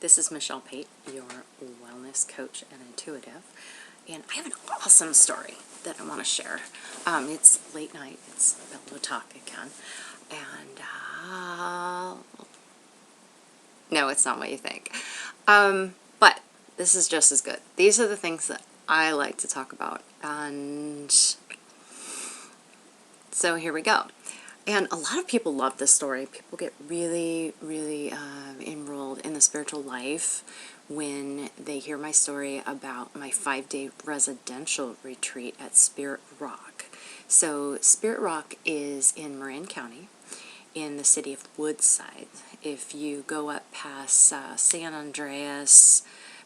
This is Michelle Pate, your wellness coach and intuitive, and I have an awesome story that I want to share. It's late night, it's Bella Talk again, and no, it's not what you think. But this is just as good. These are the things that I like to talk about, and so here we go. And a lot of people love this story. People get really, really enrolled in the spiritual life when they hear my story about my 5-day residential retreat at Spirit Rock. So Spirit Rock is in Marin County in the city of Woodside. If you go up past San Andreas,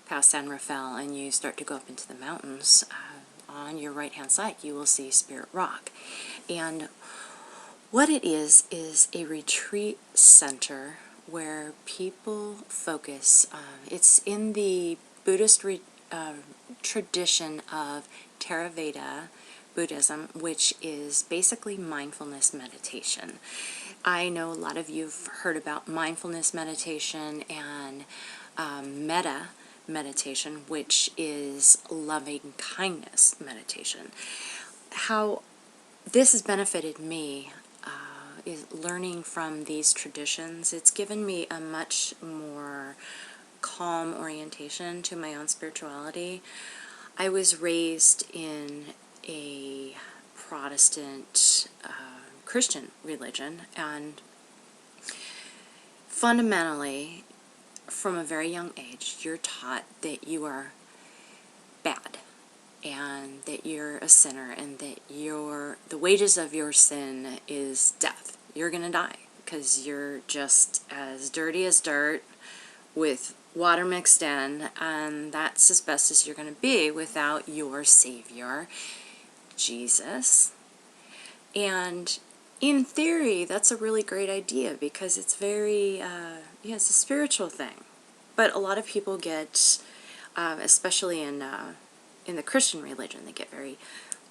past San Rafael, and you start to go up into the mountains, on your right-hand side, you will see Spirit Rock. And what it is a retreat center where people focus. It's in the Buddhist tradition of Theravada Buddhism, which is basically mindfulness meditation. I know a lot of you've heard about mindfulness meditation and metta meditation, which is loving kindness meditation. How this has benefited me is learning from these traditions. It's given me a much more calm orientation to my own spirituality. I was raised in a Protestant Christian religion, and fundamentally, from a very young age, you're taught that you are bad, and that you're a sinner, and that the wages of your sin is death. You're going to die because you're just as dirty as dirt with water mixed in, and that's as best as you're going to be without your Savior, Jesus. And in theory, that's a really great idea because it's very, it's a spiritual thing. But a lot of people get, especially in the Christian religion, they get very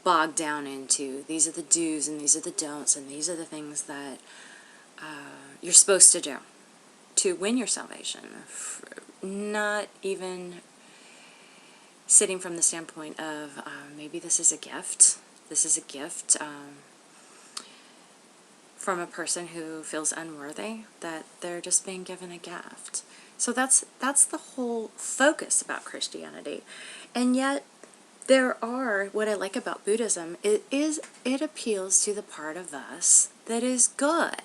bogged down into these are the do's and these are the don'ts and these are the things that you're supposed to do to win your salvation. Not even sitting from the standpoint of maybe this is a gift. This is a gift from a person who feels unworthy, that they're just being given a gift. So that's the whole focus about Christianity. And yet what I like about Buddhism it appeals to the part of us that is good.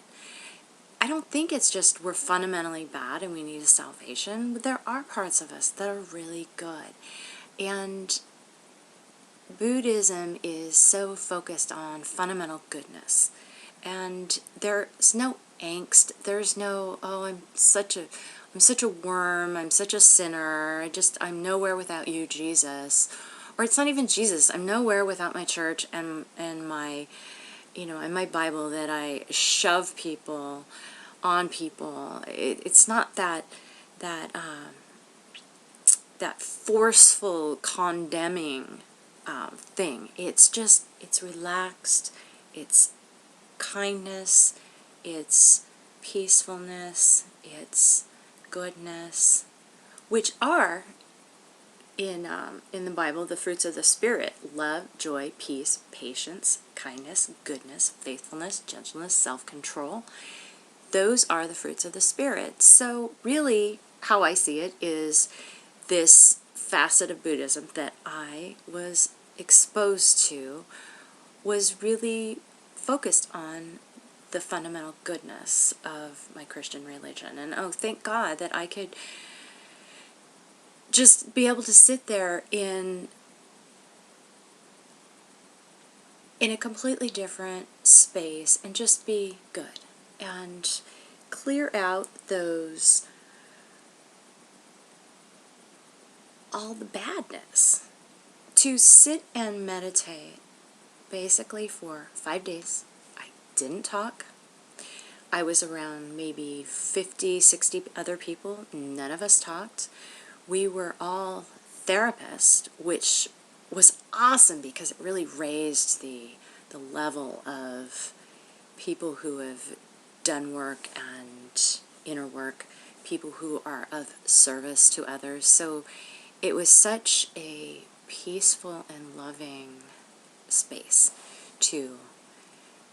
I don't think it's just we're fundamentally bad and we need a salvation, but there are parts of us that are really good. And Buddhism is so focused on fundamental goodness. And there's no angst. There's no, oh, I'm such a worm, I'm such a sinner, I'm nowhere without you, Jesus. Or it's not even Jesus. I'm nowhere without my church and my, and my Bible that I shove people on people. It's not that forceful condemning thing. It's relaxed. It's kindness. It's peacefulness. It's goodness, which are in the Bible, the fruits of the Spirit: love, joy, peace, patience, kindness, goodness, faithfulness, gentleness, self-control. Those are the fruits of the Spirit. So really, how I see it is this facet of Buddhism that I was exposed to was really focused on the fundamental goodness of my Christian religion. And oh, thank God that I could just be able to sit there in a completely different space and just be good and clear out all the badness. To sit and meditate basically for 5 days. I didn't talk. I was around maybe 50, 60 other people. None of us talked. We were all therapists, which was awesome because it really raised the level of people who have done work and inner work, people who are of service to others. So it was such a peaceful and loving space to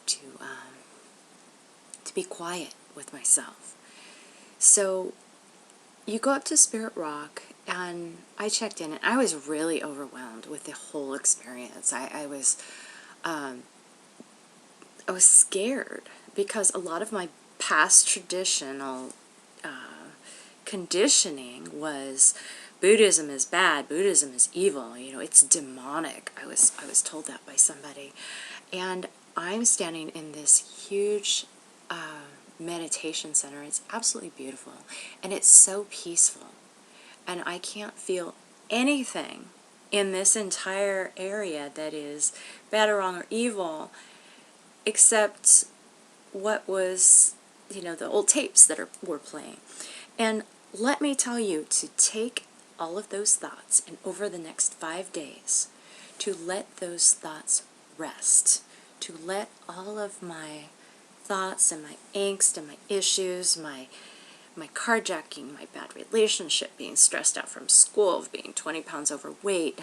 to um, to be quiet with myself. So you go up to Spirit Rock, and I checked in, and I was really overwhelmed with the whole experience. I was scared because a lot of my past traditional conditioning was Buddhism is bad, Buddhism is evil, it's demonic. I was told that by somebody. And I'm standing in this huge meditation center. It's absolutely beautiful, and it's so peaceful. And I can't feel anything in this entire area that is bad or wrong or evil, except what was, the old tapes that were playing. And let me tell you to take all of those thoughts, and over the next 5 days, to let those thoughts rest, to let all of my thoughts and my angst and my issues, my carjacking, my bad relationship, being stressed out from school, being 20 pounds overweight,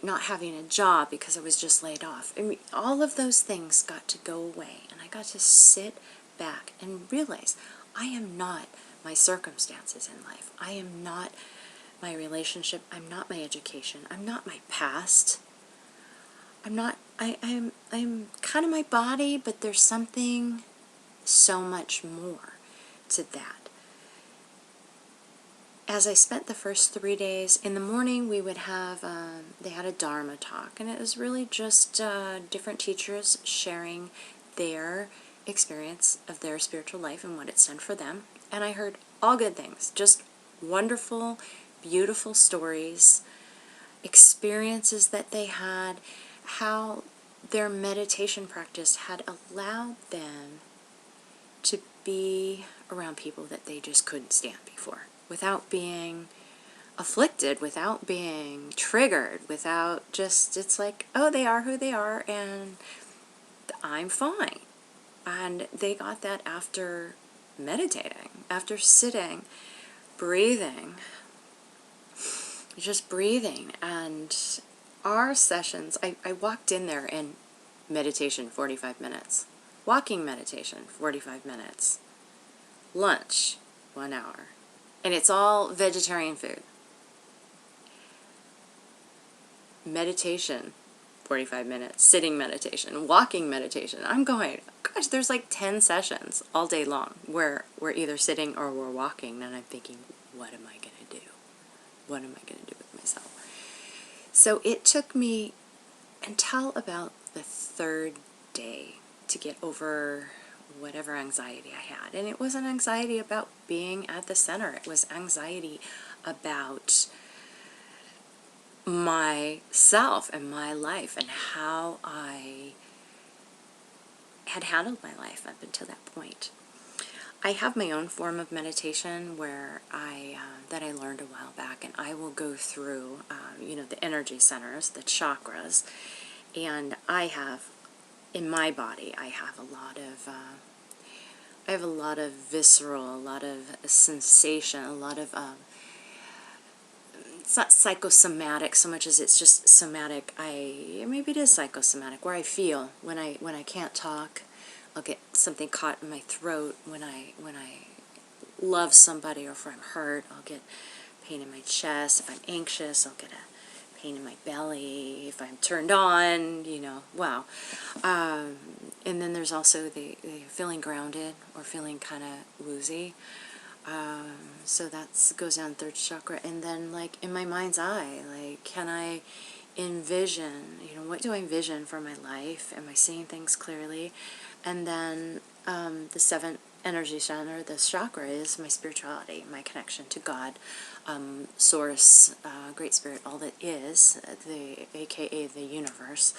not having a job because I was just laid off. I mean, all of those things got to go away, and I got to sit back and realize I am not my circumstances in life. I am not my relationship. I'm not my education. I'm not my past. I'm kind of my body, but there's something so much more to that. As I spent the first 3 days, in the morning we would have, they had a Dharma talk, and it was really just different teachers sharing their experience of their spiritual life and what it's done for them. And I heard all good things, just wonderful, beautiful stories, experiences that they had, how their meditation practice had allowed them to be around people that they just couldn't stand before, without being afflicted, without being triggered, without just, it's like, oh, they are who they are, and I'm fine. And they got that after meditating, after sitting, breathing, just breathing. And our sessions, I walked in there in meditation 45 minutes, walking meditation 45 minutes, lunch 1 hour, and it's all vegetarian food. Meditation 45 minutes, sitting meditation, walking meditation. I'm going, gosh, there's like 10 sessions all day long where we're either sitting or we're walking, and I'm thinking, what am I going to do? What am I going to do with myself? So it took me until about the 3rd day to get over whatever anxiety I had. And it wasn't anxiety about being at the center. It was anxiety about myself and my life and how I had handled my life up until that point. I have my own form of meditation where that I learned a while back, and I will go through, the energy centers, the chakras, and I have, in my body, I have a lot of visceral, a lot of sensation, a lot of, it's not psychosomatic so much as it's just somatic. Maybe it is psychosomatic, where I feel when I can't talk. I'll get something caught in my throat when I love somebody, or if I'm hurt, I'll get pain in my chest. If I'm anxious, I'll get a pain in my belly. If I'm turned on, wow. And then there's also the feeling grounded or feeling kind of woozy. So that goes down 3rd chakra. And then, like, in my mind's eye, like, can I envision, what do I envision for my life? Am I seeing things clearly? And then the 7th energy center, this chakra, is my spirituality, my connection to God, Source, Great Spirit, all that is, aka the universe.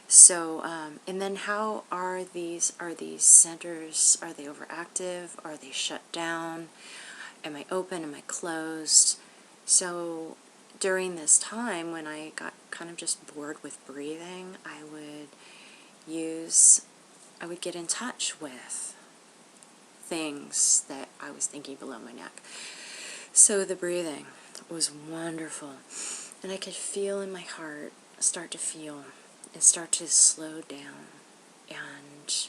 So, and then how are these centers, are they overactive? Are they shut down? Am I open? Am I closed? So during this time, when I got kind of just bored with breathing, I would get in touch with things that I was thinking below my neck. So the breathing was wonderful, and I could feel in my heart start to feel and start to slow down. And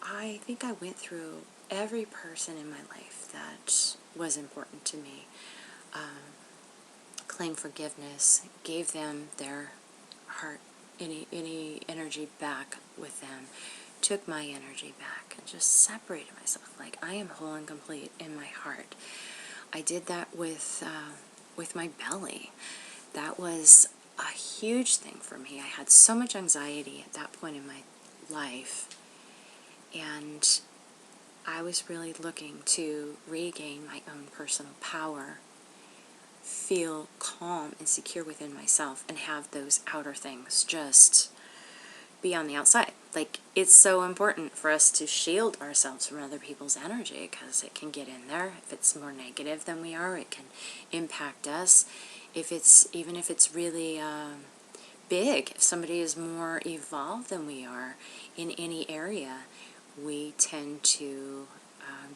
I think I went through every person in my life that was important to me. Claimed forgiveness, gave them their heart, any energy back with them, took my energy back, and just separated myself. Like, I am whole and complete in my heart. I did that with my belly. That was a huge thing for me. I had so much anxiety at that point in my life, and I was really looking to regain my own personal power, feel calm and secure within myself, and have those outer things just be on the outside. Like, it's so important for us to shield ourselves from other people's energy, because it can get in there. If it's more negative than we are, it can impact us. Even if it's really big, if somebody is more evolved than we are in any area, we tend to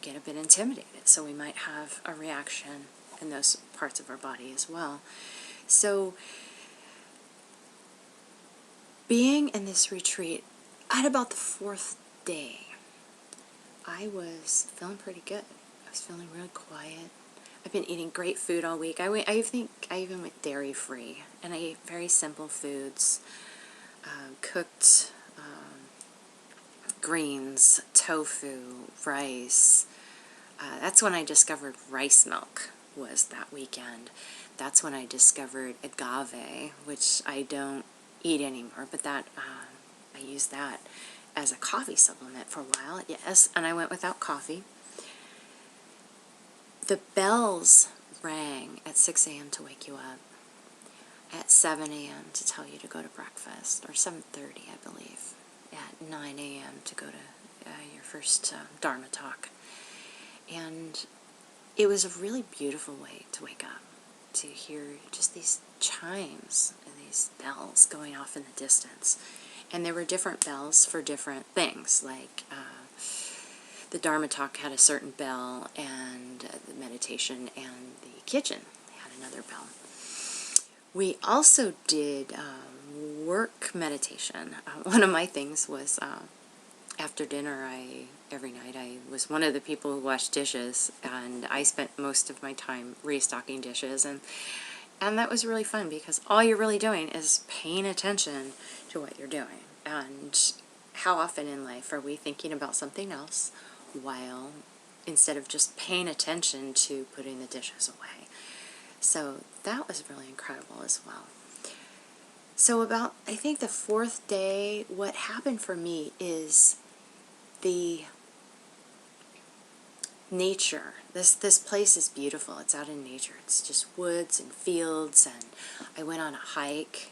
get a bit intimidated. So we might have a reaction in those parts of our body as well. So being in this retreat, at about the 4th day, I was feeling pretty good. I was feeling really quiet. I've been eating great food all week. I think I even went dairy free, and I ate very simple foods, cooked greens, tofu, rice. That's when I discovered rice milk, was that weekend. That's when I discovered agave, which I don't eat anymore, but that I used that as a coffee supplement for a while, yes, and I went without coffee. The bells rang at 6 a.m. to wake you up, at 7 a.m. to tell you to go to breakfast, or 7:30, I believe, at 9 a.m. to go to your first Dharma talk. And it was a really beautiful way to wake up, to hear just these chimes and these bells going off in the distance. And there were different bells for different things, like the Dharma talk had a certain bell, and the meditation and the kitchen had another bell. We also did work meditation. One of my things was after dinner, every night I was one of the people who washed dishes, and I spent most of my time restocking dishes, and that was really fun, because all you're really doing is paying attention to what you're doing. And how often in life are we thinking about something else while, instead of just paying attention to putting the dishes away? So that was really incredible as well. So about, I think, the 4th day, what happened for me is the nature. This place is beautiful. It's out in nature. It's just woods and fields, and I went on a hike,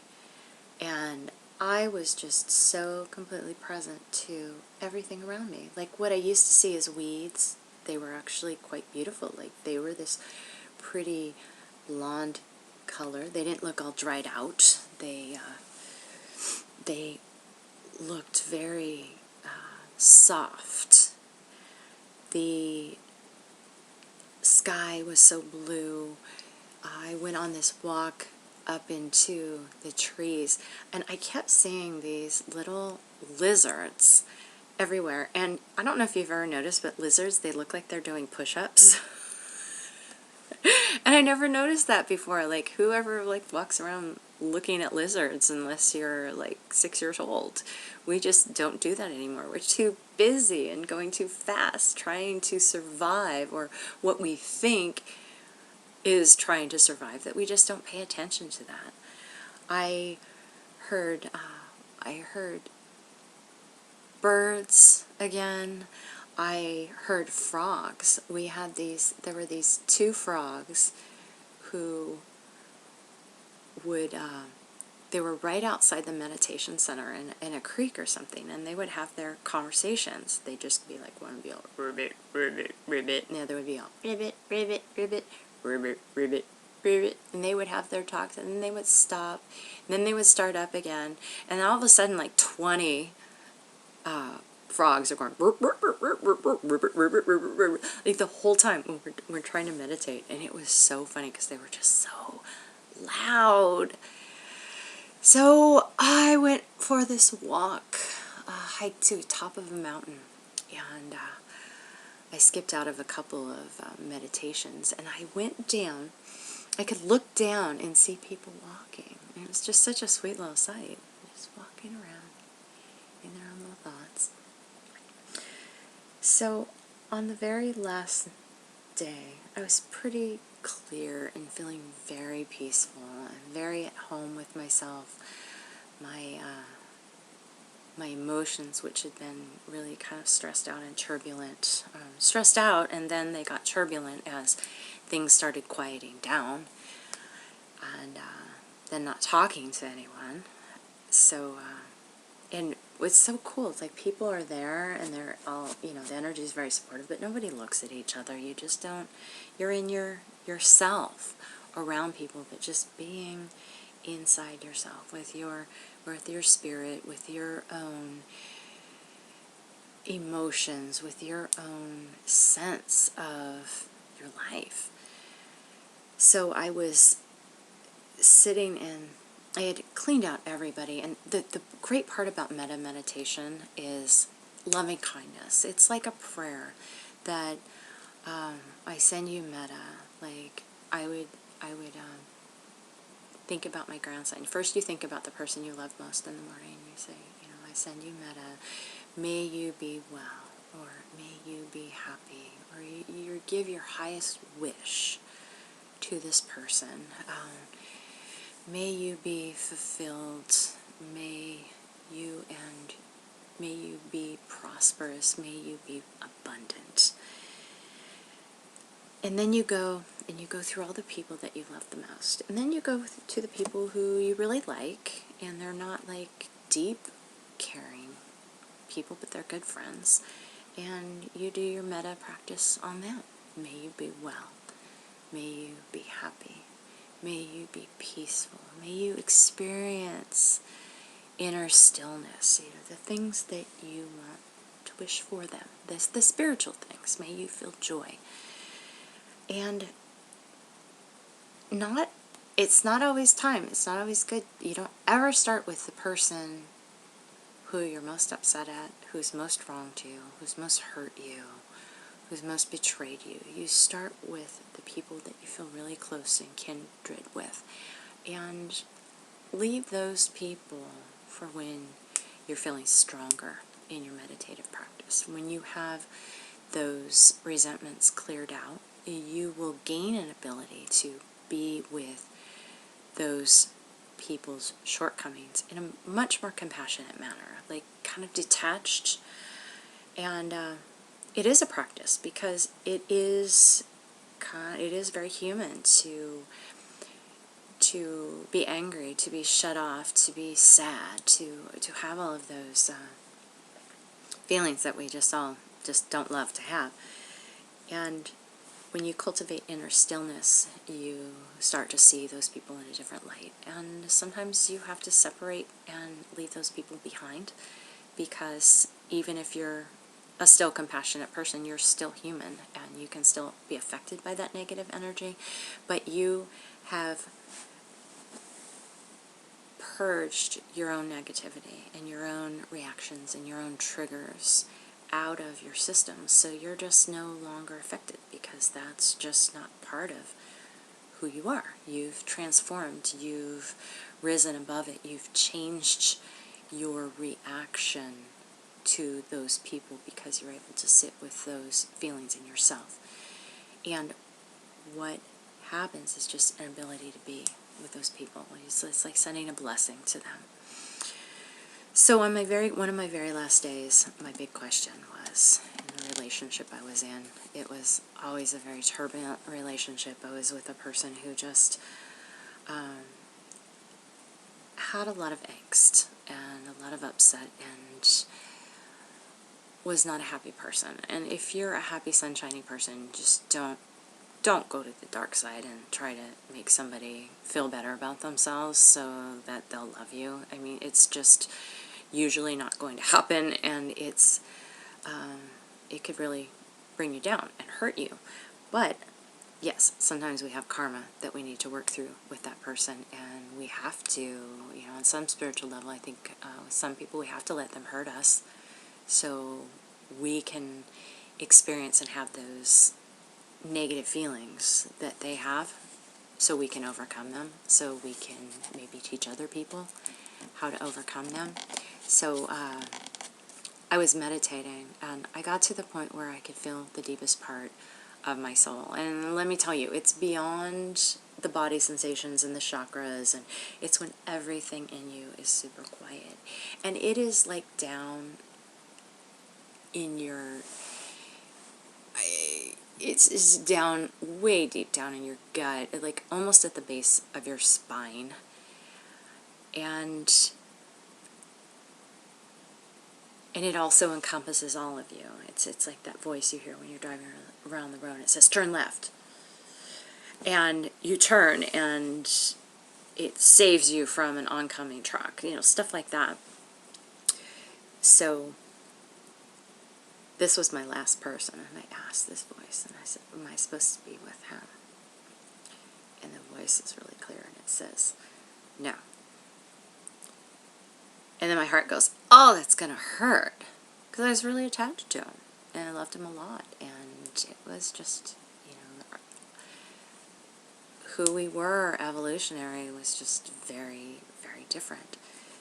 and I was just so completely present to everything around me. Like, what I used to see as weeds, they were actually quite beautiful. Like, they were this pretty blonde color. They didn't look all dried out. They looked very soft. The sky was so blue. I went on this walk up into the trees, and I kept seeing these little lizards everywhere. And I don't know if you've ever noticed, but lizards, they look like they're doing push-ups. And I never noticed that before. Like, whoever walks around looking at lizards unless you're 6 years old? We just don't do that anymore. We're too busy and going too fast trying to survive, or what we think is trying to survive, that we just don't pay attention to that. I heard birds again. I heard frogs. There were these 2 frogs who would, they were right outside the meditation center in a creek or something, and they would have their conversations. They'd just be like, one would be all, ribbit, ribbit, ribbit, and the other would be all, ribbit, ribbit, ribbit, ribbit, ribbit, ribbit, and they would have their talks, and then they would stop, and then they would start up again, and all of a sudden, 20 frogs are going like the whole time when we're trying to meditate, and it was so funny because they were just so loud. So I went for this walk, hike to the top of a mountain, and I skipped out of a couple of meditations, and I went down. I could look down and see people walking, and it was just such a sweet little sight, just walking around in their own little thoughts. So on the very last day, I was pretty clear and feeling very peaceful and very at home with myself. My emotions, which had been really kind of stressed out and turbulent, stressed out, and then they got turbulent as things started quieting down, and then not talking to anyone. So, and what's so cool, it's like people are there and they're all, the energy is very supportive, but nobody looks at each other. You just don't, you're in yourself around people, but just being inside yourself with your spirit, with your own emotions, with your own sense of your life. So I was sitting and I had cleaned out everybody, and the great part about meditation is loving kindness. It's like a prayer that I send you metta. Like I would think about my grandson. First you think about the person you love most in the morning. You say, I send you metta. May you be well, or may you be happy, or you give your highest wish to this person. May you be fulfilled. May you be prosperous. May you be abundant. And then you go through all the people that you love the most. And then you go to the people who you really like, and they're not like deep, caring people, but they're good friends. And you do your metta practice on them. May you be well. May you be happy. May you be peaceful. May you experience inner stillness. The things that you want to wish for them. The spiritual things. May you feel joy. And it's not always time. It's not always good. You don't ever start with the person who you're most upset at, who's most wronged you, who's most hurt you, who's most betrayed you. You start with the people that you feel really close and kindred with. And leave those people for when you're feeling stronger in your meditative practice. When you have those resentments cleared out, you will gain an ability to be with those people's shortcomings in a much more compassionate manner, like kind of detached. And it is a practice because it is very human to be angry, to be shut off, to be sad, to have all of those feelings that we just don't love to have. And when you cultivate inner stillness, you start to see those people in a different light. And sometimes you have to separate and leave those people behind, because even if you're a still compassionate person, you're still human, and you can still be affected by that negative energy, but you have purged your own negativity and your own reactions and your own triggers out of your system, so you're just no longer affected, because that's just not part of who you are. You've transformed, you've risen above it, you've changed your reaction to those people because you're able to sit with those feelings in yourself. And what happens is just an ability to be with those people. It's like sending a blessing to them. So on one of my very last days, my big question was, in the relationship I was in, it was always a very turbulent relationship. I was with a person who just had a lot of angst and a lot of upset and was not a happy person. And if you're a happy, sunshiny person, just don't go to the dark side and try to make somebody feel better about themselves so that they'll love you. I mean, it's just, usually not going to happen, and it could really bring you down and hurt you. But yes, sometimes we have karma that we need to work through with that person, and we have to, on some spiritual level, I think with some people we have to let them hurt us so we can experience and have those negative feelings that they have, so we can overcome them, so we can maybe teach other people how to overcome them. So I was meditating, and I got to the point where I could feel the deepest part of my soul. And let me tell you, it's beyond the body sensations and the chakras, and it's when everything in you is super quiet. And it is like down in your... It's down, way deep down in your gut, like almost at the base of your spine. And it also encompasses all of you. It's like that voice you hear when you're driving around the road, and it says, turn left. And you turn, and it saves you from an oncoming truck, stuff like that. So this was my last person, and I asked this voice, and I said, am I supposed to be with him? And the voice is really clear, and it says, no. And then my heart goes, oh, that's going to hurt. Because I was really attached to him, and I loved him a lot, and it was just, who we were evolutionary was just very, very different.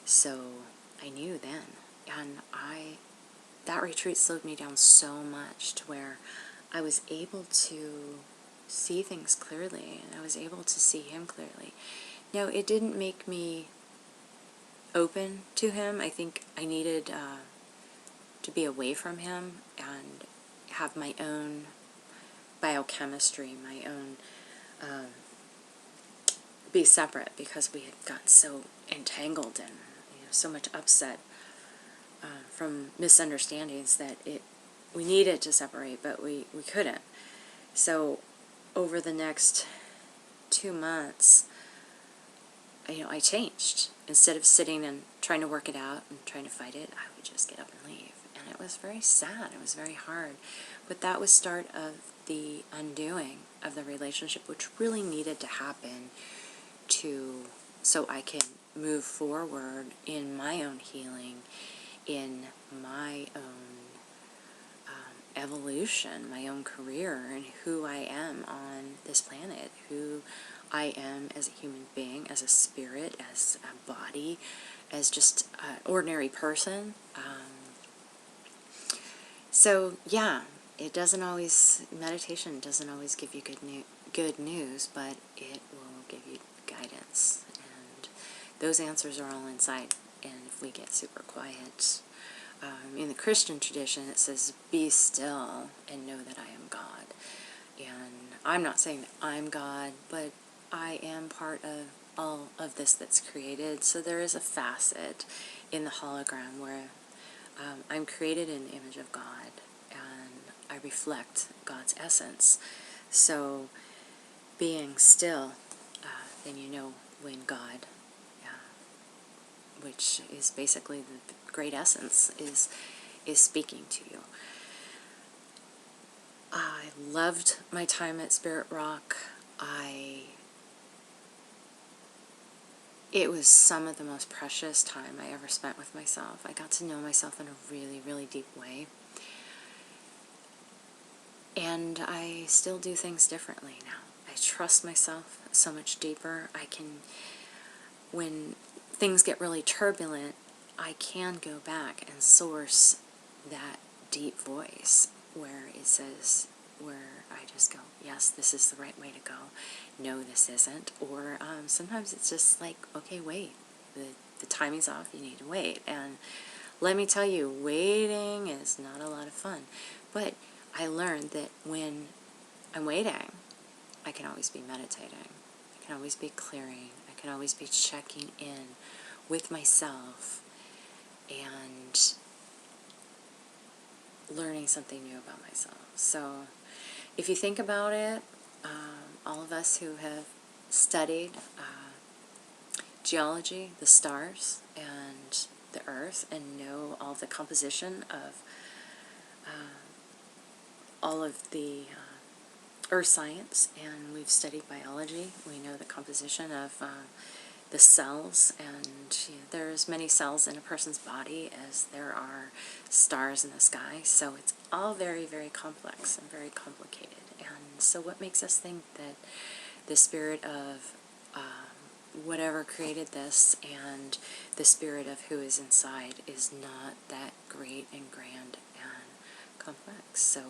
So I knew then, and that retreat slowed me down so much to where I was able to see things clearly, and I was able to see him clearly. Now, it didn't make me open to him. I think I needed to be away from him and have my own biochemistry, my own be separate, because we had gotten so entangled and so much upset from misunderstandings that we needed to separate, but we couldn't. So over the next 2 months, I changed. Instead of sitting and trying to work it out and trying to fight it, I would just get up and leave. And it was very sad. It was very hard. But that was start of the undoing of the relationship, which really needed to happen so I can move forward in my own healing, in my own evolution, my own career, and who I am on this planet, who I am as a human being, as a spirit, as a body, as just an ordinary person. So yeah, meditation doesn't always give you good news, but it will give you guidance, and those answers are all inside. And if we get super quiet, in the Christian tradition it says, be still and know that I am God. And I'm not saying that I'm God, but I am part of all of this that's created. So there is a facet in the hologram where I'm created in the image of God, and I reflect God's essence. So being still, then when God, which is basically the great essence, is speaking to you. I loved my time at Spirit Rock. It was some of the most precious time I ever spent with myself. I got to know myself in a really, really deep way. And I still do things differently now. I trust myself so much deeper. When things get really turbulent, I can go back and source that deep voice where I just go, yes, this is the right way to go. No, this isn't. Or sometimes it's just like, okay, wait. The timing's off. You need to wait. And let me tell you, waiting is not a lot of fun. But I learned that when I'm waiting, I can always be meditating. I can always be clearing. I can always be checking in with myself and learning something new about myself. So if you think about it, all of us who have studied geology, the stars, and the earth and know all the composition of all of the earth science, and we've studied biology. We know the composition of the cells, and there's many cells in a person's body as there are stars in the sky, so it's all very, very complex and very complicated. And so what makes us think that the spirit of whatever created this and the spirit of who is inside is not that great and grand and complex? So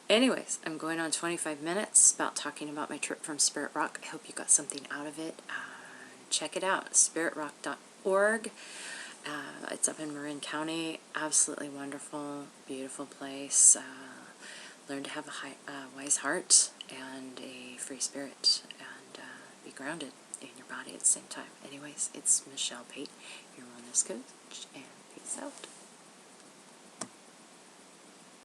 anyways, I'm going on 25 minutes about talking about my trip from Spirit Rock. I hope you got something out of it. Check it out, spiritrock.org. It's up in Marin County. Absolutely wonderful, beautiful place. Learn to have a wise heart and a free spirit, and be grounded in your body at the same time. Anyways, it's Michelle Pate, your wellness coach, and peace out.